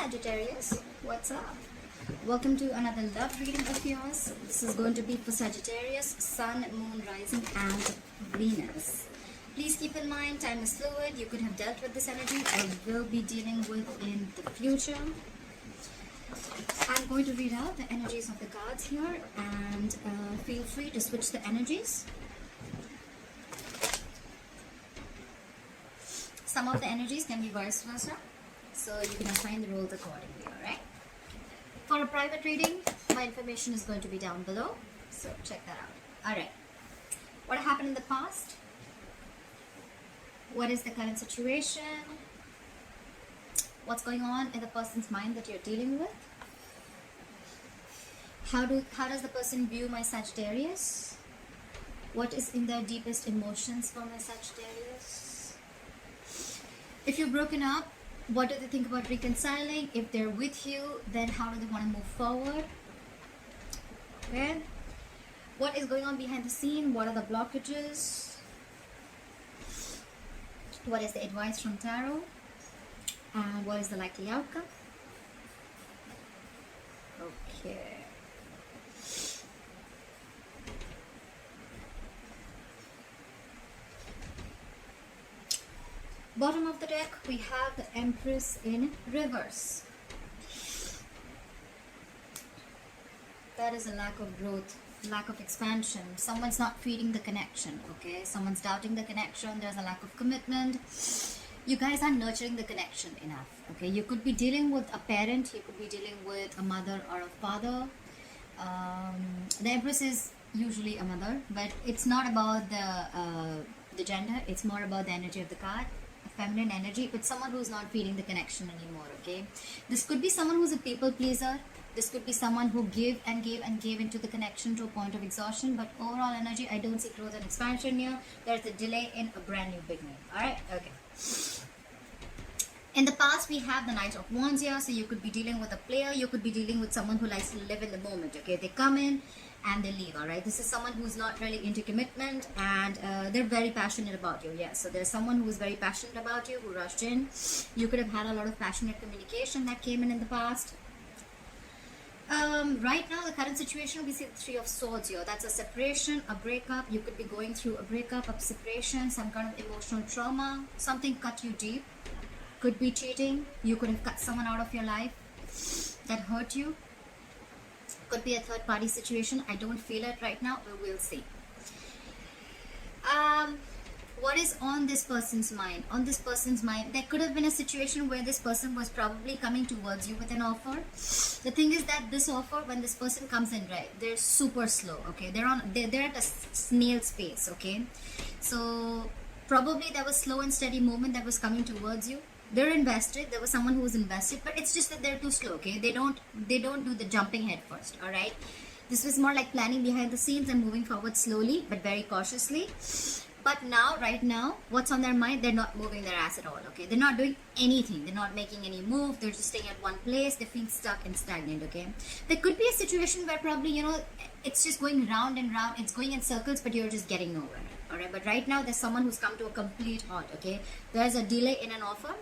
Sagittarius, what's up? Welcome to another love reading of yours. This is going to be for Sagittarius, Sun, Moon, Rising, and Venus. Please keep in mind, time is fluid. You could have dealt with this energy or will be dealing with in the future. I'm going to read out the energies of the cards here, and feel free to switch the energies. Some of the energies can be vice versa, so you can assign the roles accordingly, alright? For a private reading, my information is going to be down below, so check that out. Alright, what happened in the past? What is the current situation? What's going on in the person's mind that you're dealing with? How does the person view my Sagittarius? What is in their deepest emotions for my Sagittarius? If you're broken up, what do they think about reconciling? If they're with you, then how do they want to move forward? Okay. What is going on behind the scene? What are the blockages? What is the advice from Tarot? And what is the likely outcome? Okay. Bottom of the deck, we have the Empress in reverse. That is a lack of growth, lack of expansion. Someone's not feeding the connection, okay? Someone's doubting the connection. There's a lack of commitment. You guys aren't nurturing the connection enough, okay? You could be dealing with a parent. You could be dealing with a mother or a father. The Empress is usually a mother, but it's not about the gender. It's more about the energy of the card. Feminine energy, but someone who's not feeling the connection anymore, okay? This could be someone who's a people pleaser. This could be someone who gave and gave and gave into the connection to a point of exhaustion, but overall energy, I don't see growth and expansion here. There's a delay in a brand new beginning. Alright, okay. In the past, we have the Knight of Wands here, so you could be dealing with a player, you could be dealing with someone who likes to live in the moment, okay? They come in and they leave, alright? This is someone who's not really into commitment, and they're very passionate about you, yes. So there's someone who's very passionate about you, who rushed in. You could have had a lot of passionate communication that came in the past. Right now, the current situation, we see the Three of Swords here. That's a separation, a breakup. You could be going through a breakup, a separation, some kind of emotional trauma. Something cut you deep. Could be cheating. You could have cut someone out of your life that hurt you. Could be a third party situation. I don't feel it right now, but we'll see. What is on this person's mind? On this person's mind, there could have been a situation where this person was probably coming towards you with an offer. The thing is that this offer, when this person comes in, right, they're super slow, okay? They're at a snail's pace, okay? So probably there was slow and steady movement that was coming towards you. They're invested. There was someone who was invested, but it's just that they're too slow, okay? They don't do the jumping head first, all right? This was more like planning behind the scenes and moving forward slowly but very cautiously. But now, right now, what's on their mind? They're not moving their ass at all, okay? They're not doing anything. They're not making any move. They're just staying at one place. They feel stuck and stagnant, okay? There could be a situation where probably, you know, it's just going round and round. It's going in circles, but you're just getting nowhere, all right? But right now, there's someone who's come to a complete halt, okay? There's a delay in an offer.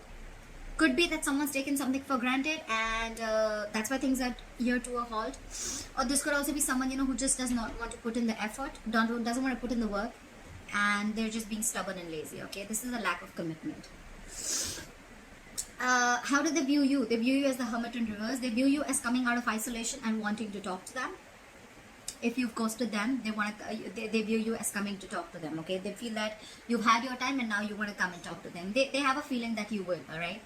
Could be that someone's taken something for granted, and that's why things are here to a halt. Or this could also be someone, you know, who just does not want to put in the effort, doesn't want to put in the work, and they're just being stubborn and lazy, okay? This is a lack of commitment. How do they view you? They view you as the Hermit in reverse. They view you as coming out of isolation and wanting to talk to them. If you've ghosted them, they view you as coming to talk to them, okay? They feel that you've had your time and now you want to come and talk to them. They have a feeling that you will, all right?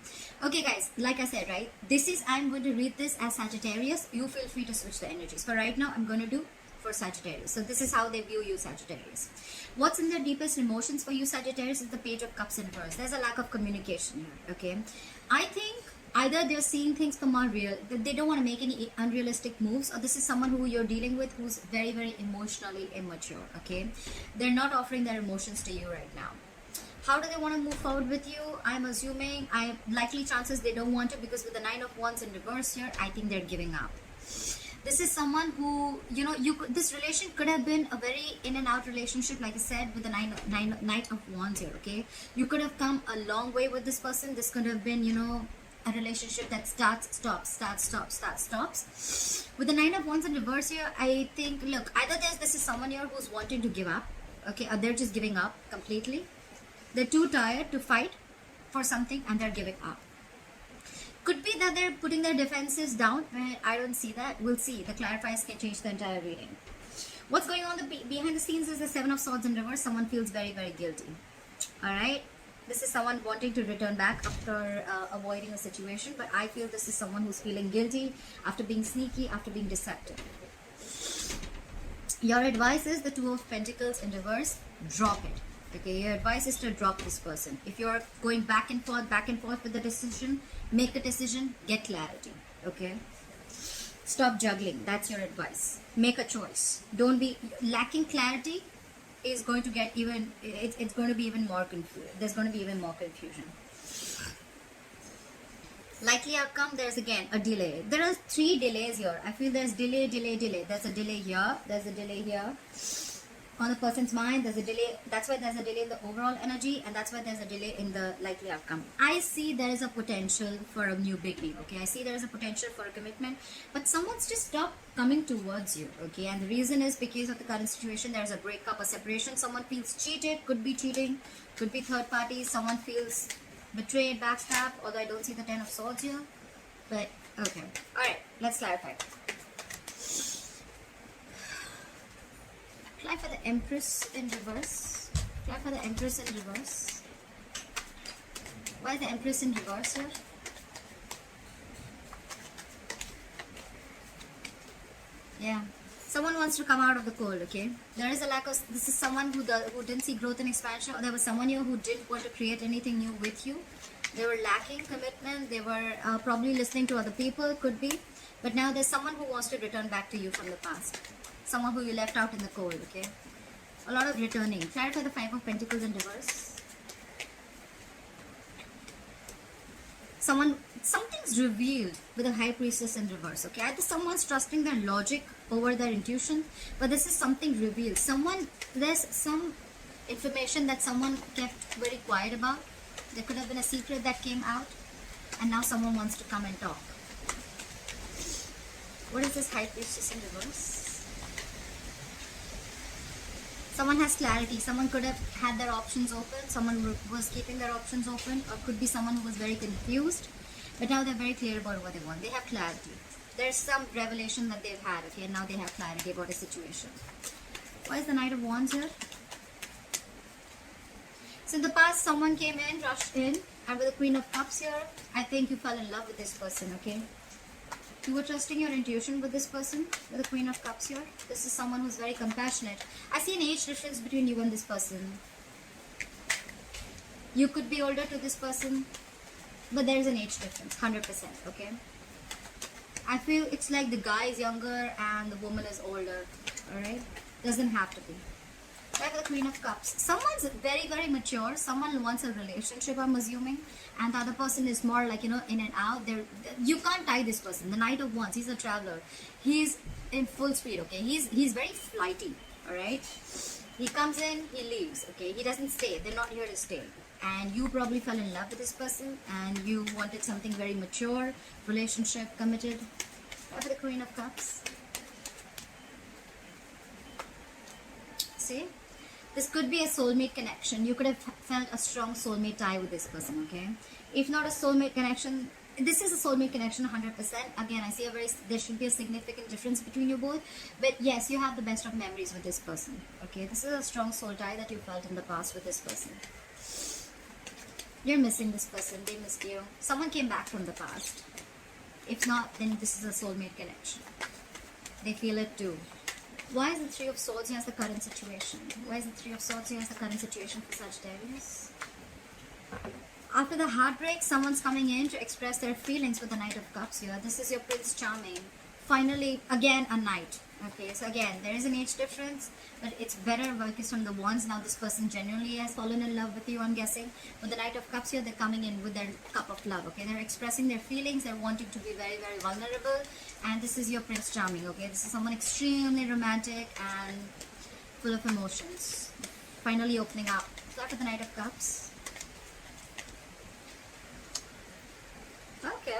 Okay, guys, like I said, right? I'm going to read this as Sagittarius. You feel free to switch the energies. For right now, I'm going to do for Sagittarius. So this is how they view you, Sagittarius. What's in their deepest emotions for you, Sagittarius, is the Page of Cups in reverse. There's a lack of communication here, okay? I think either they're seeing things from unreal, they don't want to make any unrealistic moves, or this is someone who you're dealing with who's very, very emotionally immature, okay? They're not offering their emotions to you right now. How do they want to move forward with you? I'm assuming, likely chances they don't want to, because with the Nine of Wands in reverse here, I think they're giving up. This is someone who, you know, this relation could have been a very in and out relationship, like I said, with the Knight of Wands here, okay? You could have come a long way with this person. This could have been, you know, a relationship that starts, stops, starts, stops, starts, stops. With the Nine of Wands in reverse here, I think, look, either this is someone here who's wanting to give up, okay, or they're just giving up completely. They're too tired to fight for something and they're giving up. Could be that they're putting their defenses down, but I don't see that. We'll see. The clarifiers can change the entire reading. What's going on behind the scenes is the Seven of Swords in reverse. Someone feels very, very guilty. Alright? This is someone wanting to return back after avoiding a situation, but I feel this is someone who's feeling guilty after being sneaky, after being deceptive. Your advice is the Two of Pentacles in reverse. Drop it. Okay, your advice is to drop this person. If you're going back and forth with the decision, make a decision, get clarity. Okay? Stop juggling. That's your advice. Make a choice. Don't be lacking clarity is going to get even, it's going to be even more confused. There's going to be even more confusion. Likely outcome, there's again a delay. There are 3 delays here. I feel there's delay. There's a delay here. There's a delay here. On the person's mind, there's a delay. That's why there's a delay in the overall energy, and that's why there's a delay in the likely outcome. I see there is a potential for a new beginning, okay? I see there is a potential for a commitment, but someone's just stopped coming towards you, okay? And the reason is because of the current situation. There's a breakup, a separation. Someone feels cheated, could be cheating, could be third party. Someone feels betrayed, backstabbed, although I don't see the Ten of Swords here. But, okay. Alright, let's clarify. Apply for the Empress in reverse. Apply for the Empress in reverse. Why is the Empress in reverse here? Yeah. Someone wants to come out of the cold, okay? There is a lack of... This is someone who didn't see growth and expansion. Or there was someone here who didn't want to create anything new with you. They were lacking commitment. They were probably listening to other people, could be. But now there's someone who wants to return back to you from the past. Someone who you left out in the cold, okay? A lot of returning. Clarify the Five of Pentacles in reverse. Something's revealed with a High Priestess in reverse, okay? Either someone's trusting their logic over their intuition, but this is something revealed. There's some information that someone kept very quiet about. There could have been a secret that came out, and now someone wants to come and talk. What is this High Priestess in reverse? Someone has clarity. Someone could have had their options open. Someone was keeping their options open, or could be someone who was very confused. But now they're very clear about what they want. They have clarity. There's some revelation that they've had, okay, and now they have clarity about a situation. Why is the Knight of Wands here? So in the past, someone came in, rushed in, and with the Queen of Cups here, I think you fell in love with this person, okay? You were trusting your intuition with this person, with the Queen of Cups here. This is someone who's very compassionate. I see an age difference between you and this person. You could be older to this person, but there is an age difference, 100%, okay? I feel it's like the guy is younger and the woman is older, alright? Doesn't have to be. Like the Queen of Cups. Someone's very, very mature. Someone wants a relationship, I'm assuming. And the other person is more like, you know, in and out. You can't tie this person. The Knight of Wands, he's a traveler. He's in full speed, okay? He's very flighty, alright? He comes in, he leaves, okay? He doesn't stay. They're not here to stay. And you probably fell in love with this person and you wanted something very mature, relationship, committed. After the Queen of Cups. See? This could be a soulmate connection. You could have felt a strong soulmate tie with this person, okay? If not a soulmate connection, this is a soulmate connection 100%. Again, I see there should be a significant difference between you both. But yes, you have the best of memories with this person, okay? This is a strong soul tie that you felt in the past with this person. You're missing this person. They missed you. Someone came back from the past. If not, then this is a soulmate connection. They feel it too. Why is the Three of Swords here as the current situation? Why is the Three of Swords here as the current situation for Sagittarius? After the heartbreak, someone's coming in to express their feelings with the Knight of Cups here. This is your Prince Charming. Finally, again, a knight. Okay, so again, there is an age difference, but it's better focused on the Wands. Now this person genuinely has fallen in love with you, I'm guessing. With the Knight of Cups here, they're coming in with their cup of love, okay? They're expressing their feelings, they're wanting to be very, very vulnerable. And this is your Prince Charming, okay? This is someone extremely romantic and full of emotions. Finally opening up. So after the Knight of Cups. Okay.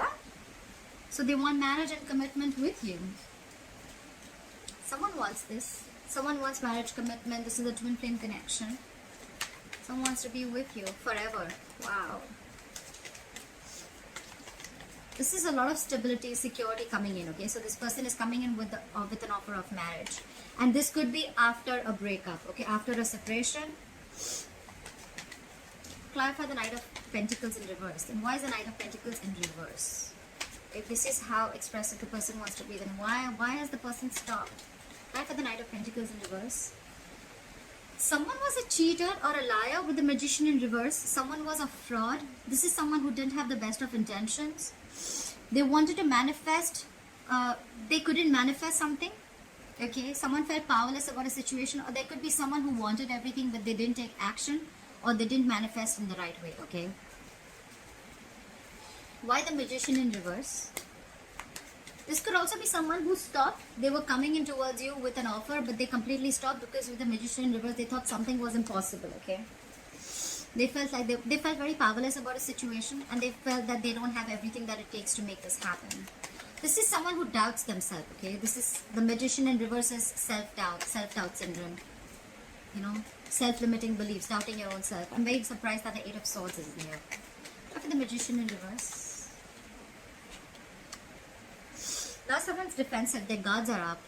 So they want marriage and commitment with you. Someone wants this. Someone wants marriage commitment. This is a twin flame connection. Someone wants to be with you forever. Wow. This is a lot of stability, security coming in, okay? So this person is coming in with an offer of marriage. And this could be after a breakup, okay? After a separation. Clarify the Knight of Pentacles in reverse. Then why is the Knight of Pentacles in reverse? If this is how expressive the person wants to be, then why has the person stopped? Clarify the Knight of Pentacles in reverse. Someone was a cheater or a liar with the Magician in reverse. Someone was a fraud. This is someone who didn't have the best of intentions. They wanted to manifest. They couldn't manifest something. Okay, someone felt powerless about a situation, or there could be someone who wanted everything but they didn't take action, or they didn't manifest in the right way. Okay. Why the Magician in reverse? This could also be someone who stopped. They were coming in towards you with an offer, but they completely stopped because with the Magician in reverse, they thought something was impossible, okay? They felt like they felt very powerless about a situation, and they felt that they don't have everything that it takes to make this happen. This is someone who doubts themselves, okay? This is the Magician in reverse is self-doubt syndrome. You know, self-limiting beliefs, doubting your own self. I'm very surprised that the Eight of Swords is here. After the Magician in reverse. Now someone's defensive, their guards are up.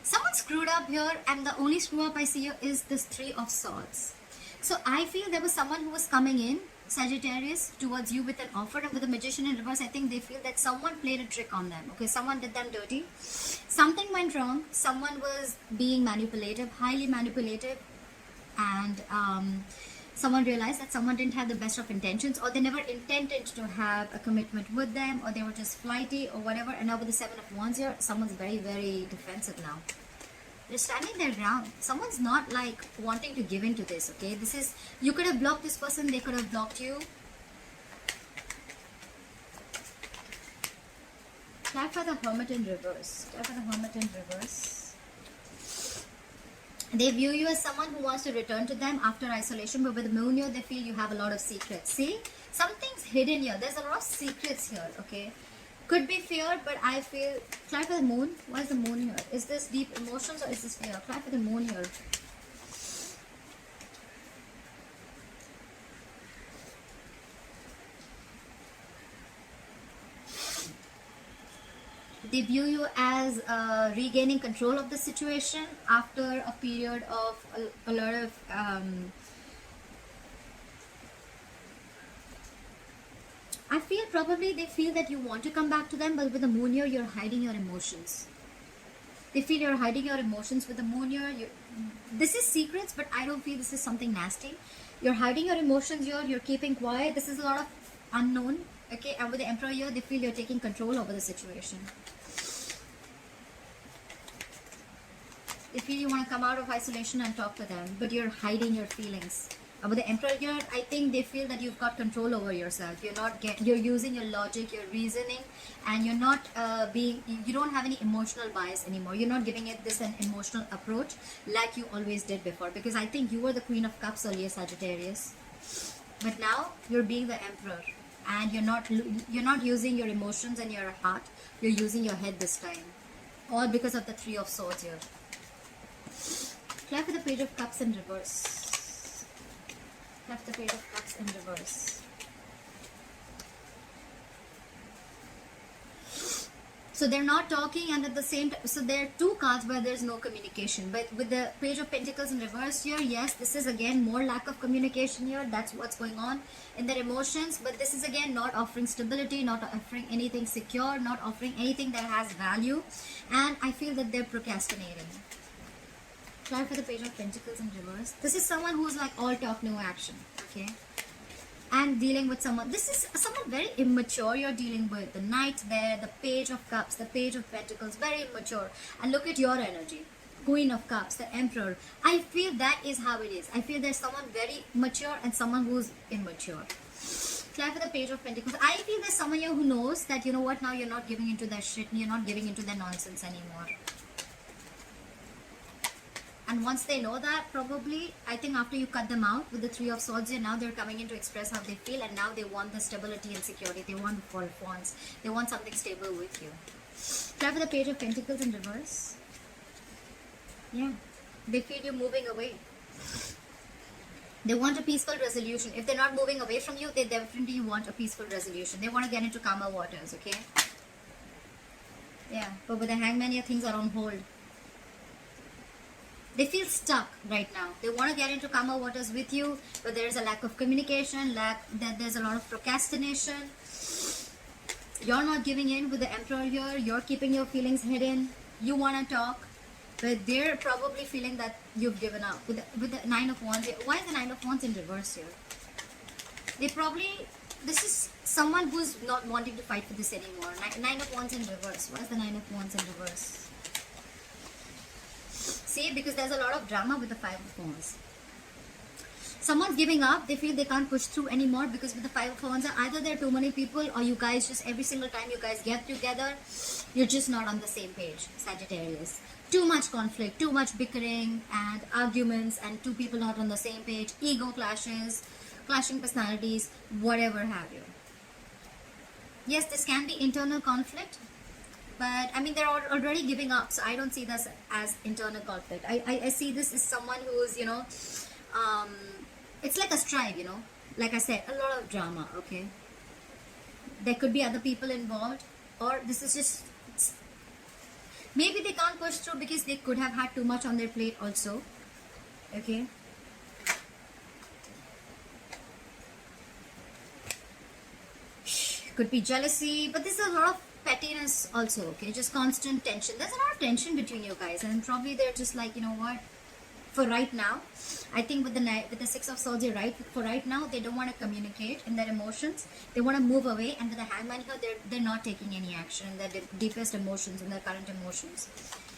Someone screwed up here, and the only screw up I see here is this Three of Swords. So I feel there was someone who was coming in, Sagittarius, towards you with an offer, and with the Magician in reverse, I think they feel that someone played a trick on them. Okay, someone did them dirty. Something went wrong. Someone was being manipulative, highly manipulative, and someone realized that someone didn't have the best of intentions, or they never intended to have a commitment with them, or they were just flighty or whatever. And now with the Seven of Wands here, someone's very, very defensive now. They're standing their ground. Someone's not like wanting to give in to this, okay? This is, you could have blocked this person, they could have blocked you. Clarify the Hermit in reverse. Clarify the Hermit in reverse. They view you as someone who wants to return to them after isolation, but with the Moon here, they feel you have a lot of secrets. See? Something's hidden here. There's a lot of secrets here, okay? Could be fear, but I feel... Clarify the Moon. Why is the Moon here? Is this deep emotions or is this fear? Clarify the Moon here. They view you as regaining control of the situation after a period of a lot of I feel probably they feel that you want to come back to them, but with the Moon here, you're hiding your emotions. They feel you're hiding your emotions with the Moon here. This is secrets, but I don't feel this is something nasty. You're hiding your emotions here. You're keeping quiet. This is a lot of unknown. Okay, and with the Emperor here, they feel you're taking control over the situation. They feel you want to come out of isolation and talk to them, but you're hiding your feelings. With the Emperor here, I think they feel that you've got control over yourself. You're using your logic, your reasoning, and you're not you don't have any emotional bias anymore. You're not giving it this an emotional approach like you always did before. Because I think you were the Queen of Cups earlier, Sagittarius, but now you're being the Emperor, and you're not using your emotions and your heart. You're using your head this time, all because of the Three of Swords here. Clap for the Page of Cups in reverse. Have the Page of Cups in reverse. So they're not talking, and at the same time, so there are two cards where there's no communication. But with the Page of Pentacles in reverse here, yes, this is again more lack of communication here. That's what's going on in their emotions. But this is again not offering stability, not offering anything secure, not offering anything that has value. And I feel that they're procrastinating. Try for the Page of Pentacles in reverse. This is someone who's like all talk, no action. Okay. And dealing with someone. This is someone very immature you're dealing with. The Knight there, the Page of Cups, the Page of Pentacles. Very immature. And look at your energy. Queen of Cups, the Emperor. I feel that is how it is. I feel there's someone very mature and someone who's immature. Try for the Page of Pentacles. I feel there's someone here who knows that, you know what, now you're not giving into that shit. You're not giving into that nonsense anymore. And once they know that, probably, I think after you cut them out with the Three of Swords here, now they're coming in to express how they feel, and now they want the stability and security. They want the Four of Wands. They want something stable with you. Try for the Page of Pentacles in reverse. Yeah. They feel you moving away. They want a peaceful resolution. If they're not moving away from you, they definitely want a peaceful resolution. They want to get into calmer waters, okay? Yeah, but with the Hangman here, things are on hold. They feel stuck right now. They want to get into calmer waters with you, but there's a lack of communication, there's a lot of procrastination. You're not giving in with the Emperor here. You're keeping your feelings hidden. You want to talk, but they're probably feeling that you've given up. With the Nine of Wands here. Why is the Nine of Wands in reverse here? They probably... This is someone who's not wanting to fight for this anymore. Nine of Wands in reverse. Why is the Nine of Wands in reverse? See, because there's a lot of drama with the Five of Wands. Someone's giving up. They feel they can't push through anymore because with the Five of Wands, either there are too many people, or you guys just every single time you guys get together, you're just not on the same page, Sagittarius. Too much conflict, too much bickering and arguments, and two people not on the same page, ego clashes, clashing personalities, whatever have you. Yes, this can be internal conflict, but I mean, they're already giving up, so I don't see this as internal conflict. I see this as someone who's, you know, it's like a strife, you know. Like I said, a lot of drama, okay? There could be other people involved, or this is just... Maybe they can't push through because they could have had too much on their plate also, okay? Could be jealousy, but there's a lot of pettiness also, okay? Just constant tension. There's a lot of tension between you guys, and probably they're just like, you know what? For right now, I think with the Six of Swords, you're right. For right now, they don't want to communicate in their emotions. They want to move away, and with the Hangman here, they're not taking any action in their deepest emotions, in their current emotions.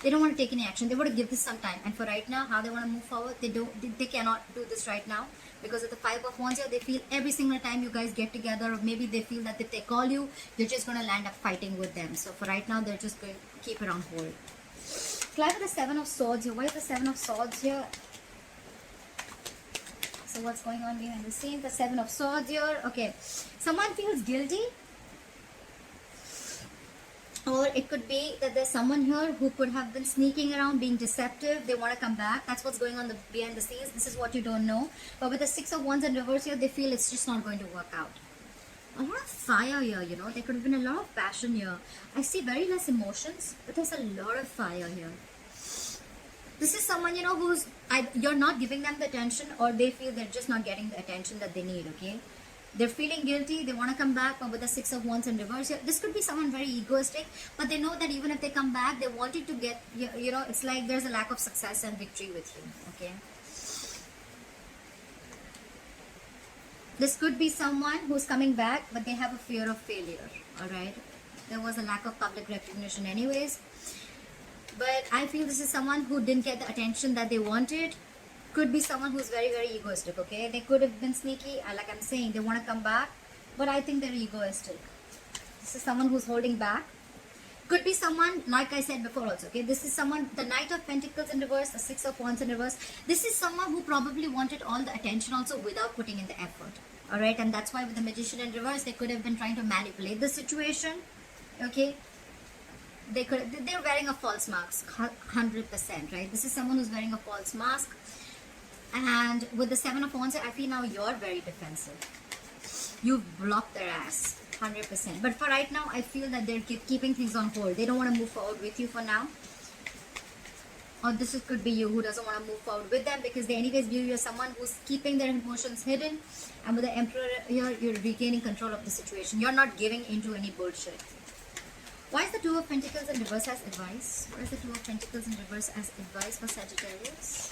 They don't want to take any action. They want to give this some time. And for right now, how they want to move forward, they cannot do this right now. Because of the Five of Wands here, they feel every single time you guys get together, or maybe they feel that if they call you, you're just going to land up fighting with them. So for right now, they're just going to keep it on hold. Fly with the Seven of Swords here. Why is the Seven of Swords here? So what's going on behind the scenes? The Seven of Swords here. Okay. Someone feels guilty. Or it could be that there's someone here who could have been sneaking around, being deceptive. They want to come back. That's what's going on behind the scenes. This is what you don't know. But with the Six of Wands in reverse here, they feel it's just not going to work out. A lot of fire here, you know. There could have been a lot of passion here. I see very less emotions, but there's a lot of fire here. This is someone, you know, who's... you're not giving them the attention, or they feel they're just not getting the attention that they need, okay? They're feeling guilty, they want to come back, but with the Six of Wands in reverse here, this could be someone very egoistic, but they know that even if they come back, they wanted to get, you know, it's like there's a lack of success and victory with you, okay? This could be someone who's coming back, but they have a fear of failure, alright? There was a lack of public recognition anyways. But I feel this is someone who didn't get the attention that they wanted. Could be someone who's very, very egoistic, okay? They could have been sneaky, like I'm saying, they want to come back, but I think they're egoistic. This is someone who's holding back. Could be someone, like I said before also, okay? This is someone, the Knight of Pentacles in reverse, the Six of Wands in reverse. This is someone who probably wanted all the attention also without putting in the effort, alright? And that's why with the Magician in reverse, they could have been trying to manipulate the situation, okay? They're wearing a false mask, 100%, right? This is someone who's wearing a false mask. And with the Seven of Wands, I feel now you're very defensive. You've blocked their ass, 100%. But for right now, I feel that they're keeping things on hold. They don't want to move forward with you for now. Or this could be you who doesn't want to move forward with them, because they anyways view you as someone who's keeping their emotions hidden. And with the Emperor here, you're regaining control of the situation. You're not giving into any bullshit. Why is the Two of Pentacles in reverse as advice? What is the Two of Pentacles in reverse as advice for Sagittarius?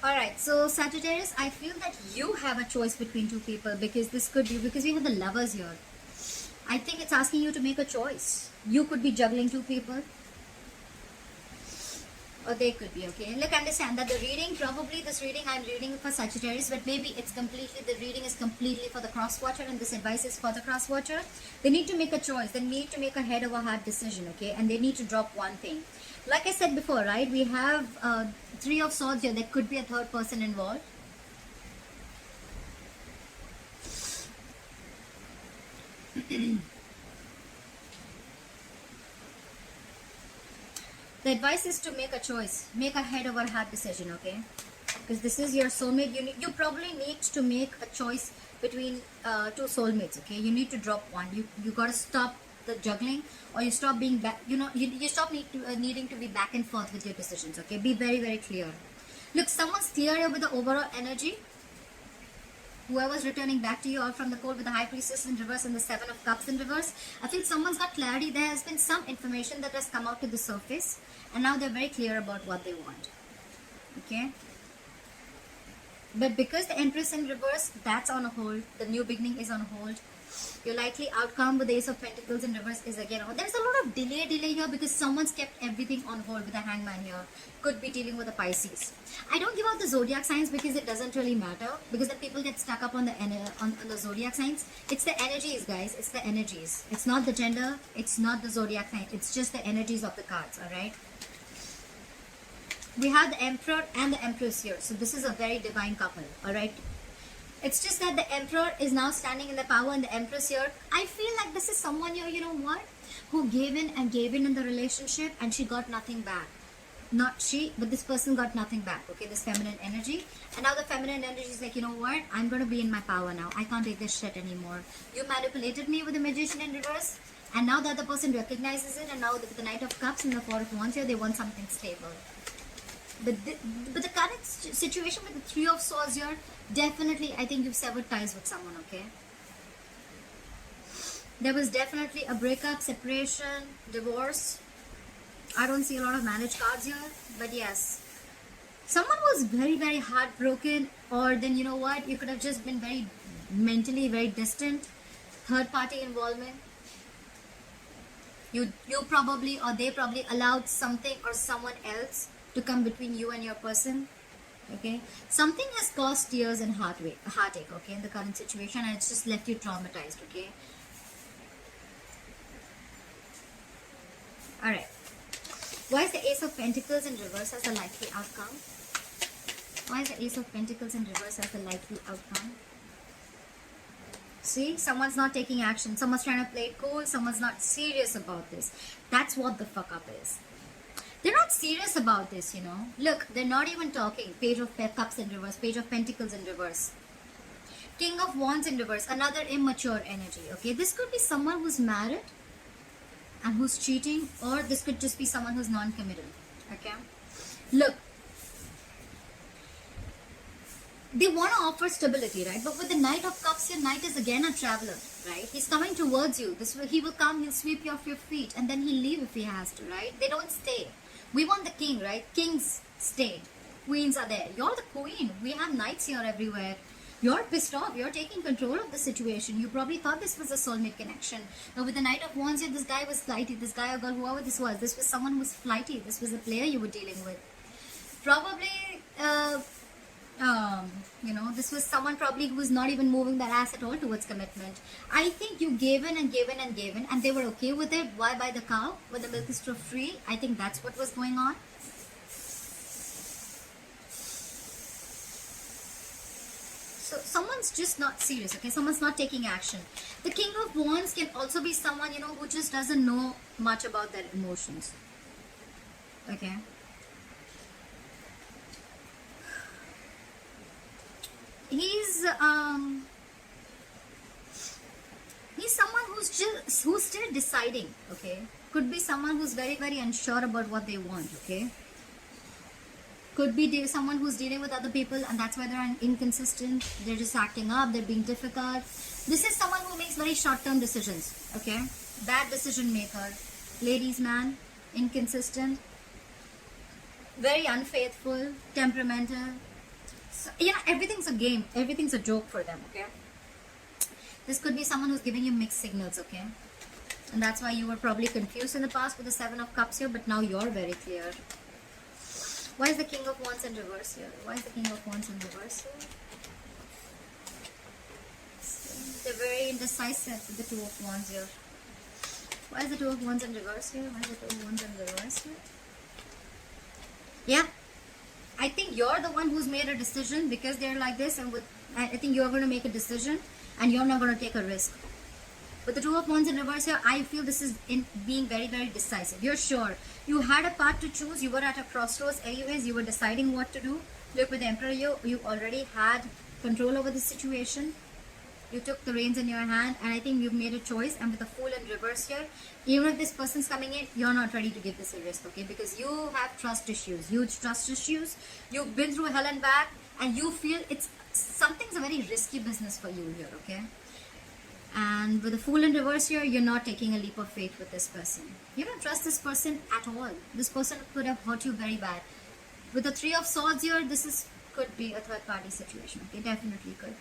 Alright, so Sagittarius, I feel that you have a choice between two people, because this could be, because we have the Lovers here. I think it's asking you to make a choice. You could be juggling two people. or they could be, okay? Look, understand that the reading, probably this reading I'm reading for Sagittarius, but maybe it's completely, the reading is completely for the cross watcher, and this advice is for the cross watcher. They need to make a choice. They need to make a head over heart decision, okay? And they need to drop one thing. Like I said before, right? We have Three of Swords here. There could be a third person involved. The advice is to make a choice, make a head over heart decision, okay? Because this is your soulmate. You probably need to make a choice between two soulmates, okay? You need to drop one. You gotta stop the juggling, or you stop being back. You stop needing to be back and forth with your decisions, okay? Be very, very clear. Look, someone's clear here with the overall energy. Whoever's returning back to you all from the cold with the High Priestess in reverse and the Seven of Cups in reverse, I feel someone's got clarity. There has been some information that has come out to the surface, and now they're very clear about what they want. Okay? But because the Empress in reverse, that's on a hold. The new beginning is on hold. Your likely outcome with the Ace of Pentacles in reverse is again on. There's a lot of delay here because someone's kept everything on hold with the Hangman here. Could be dealing with the Pisces. I don't give out the zodiac signs because it doesn't really matter, because then people get stuck up on the on the zodiac signs. It's the energies, guys. It's the energies. It's not the gender. It's not the zodiac sign. It's just the energies of the cards. All right. We have the Emperor and the Empress here. So this is a very divine couple. All right. It's just that the Emperor is now standing in the power and the Empress here. I feel like this is someone here, you know what? Who gave in the relationship and she got nothing back. Not she, but this person got nothing back. Okay, this feminine energy. And now the feminine energy is like, you know what? I'm going to be in my power now. I can't take this shit anymore. You manipulated me with the Magician in reverse. And now the other person recognizes it. And now with the Knight of Cups and the Four of Wands here, they want something stable. But the current situation with the Three of Swords here, definitely, I think you've severed ties with someone, okay? There was definitely a breakup, separation, divorce. I don't see a lot of marriage cards here, but yes. Someone was very, very heartbroken, or then, you know what, you could have just been very mentally very distant. Third party involvement. You probably, or they probably allowed something or someone else to come between you and your person. Okay, something has caused tears and heartache, okay, in the current situation, and it's just left you traumatized. Okay, all right. Why is the Ace of Pentacles in reverse as a likely outcome? Why is the Ace of Pentacles in reverse as the likely outcome? See, someone's not taking action. Someone's trying to play it cool. Someone's not serious about this. That's what the fuck up is. They're not serious about this, you know. Look, they're not even talking. Page of Cups in reverse. Page of Pentacles in reverse. King of Wands in reverse. Another immature energy, okay. This could be someone who's married and who's cheating, or this could just be someone who's non-committal, okay. Look, they want to offer stability, right? But with the Knight of Cups here, Knight is again a traveler, right? He's coming towards you. He will come, he'll sweep you off your feet, and then he'll leave if he has to, right? They don't stay. We want the king, right? Kings stayed. Queens are there. You're the queen. We have knights here everywhere. You're pissed off. You're taking control of the situation. You probably thought this was a soulmate connection. Now with the Knight of Wands here, this guy was flighty. This guy or girl, whoever this was someone who was flighty. This was a player you were dealing with. Probably, you know, this was someone probably who was not even moving their ass at all towards commitment. I think you gave in and gave in and gave in, and they were okay with it. Why buy the cow when the milk is still free? I think that's what was going on. So someone's just not serious, okay? Someone's not taking action. The King of Wands can also be someone, you know, who just doesn't know much about their emotions. Okay? He's someone who's still deciding, okay? Could be someone who's very, very unsure about what they want, okay? Could be someone who's dealing with other people, and that's why they're inconsistent. They're just acting up. They're being difficult. This is someone who makes very short-term decisions, okay? Bad decision maker. Ladies' man. Inconsistent. Very unfaithful. Temperamental. So, yeah, everything's a game. Everything's a joke for them, okay? This could be someone who's giving you mixed signals, okay? And that's why you were probably confused in the past with the Seven of Cups here, but now you're very clear. Why is the King of Wands in reverse here? Why is the King of Wands in reverse here? They're very indecisive with the Two of Wands here. Why is the Two of Wands in reverse here? Why is the Two of Wands in reverse here? Yeah. I think you're the one who's made a decision because they're like this, and I think you're going to make a decision and you're not going to take a risk. With the Two of Wands in reverse here, I feel this is in being very, very decisive. You're sure. You had a path to choose. You were at a crossroads anyways. You were deciding what to do. Look, with the Emperor, you already had control over the situation. You took the reins in your hand, and I think you've made a choice. And with the Fool in reverse here, even if this person's coming in, you're not ready to give this a risk, okay? Because you have trust issues, huge trust issues. You've been through hell and back, and you feel something's a very risky business for you here, okay? And with the Fool in reverse here, you're not taking a leap of faith with this person. You don't trust this person at all. This person could have hurt you very bad. With the Three of Swords here, could be a third party situation, okay? Definitely could.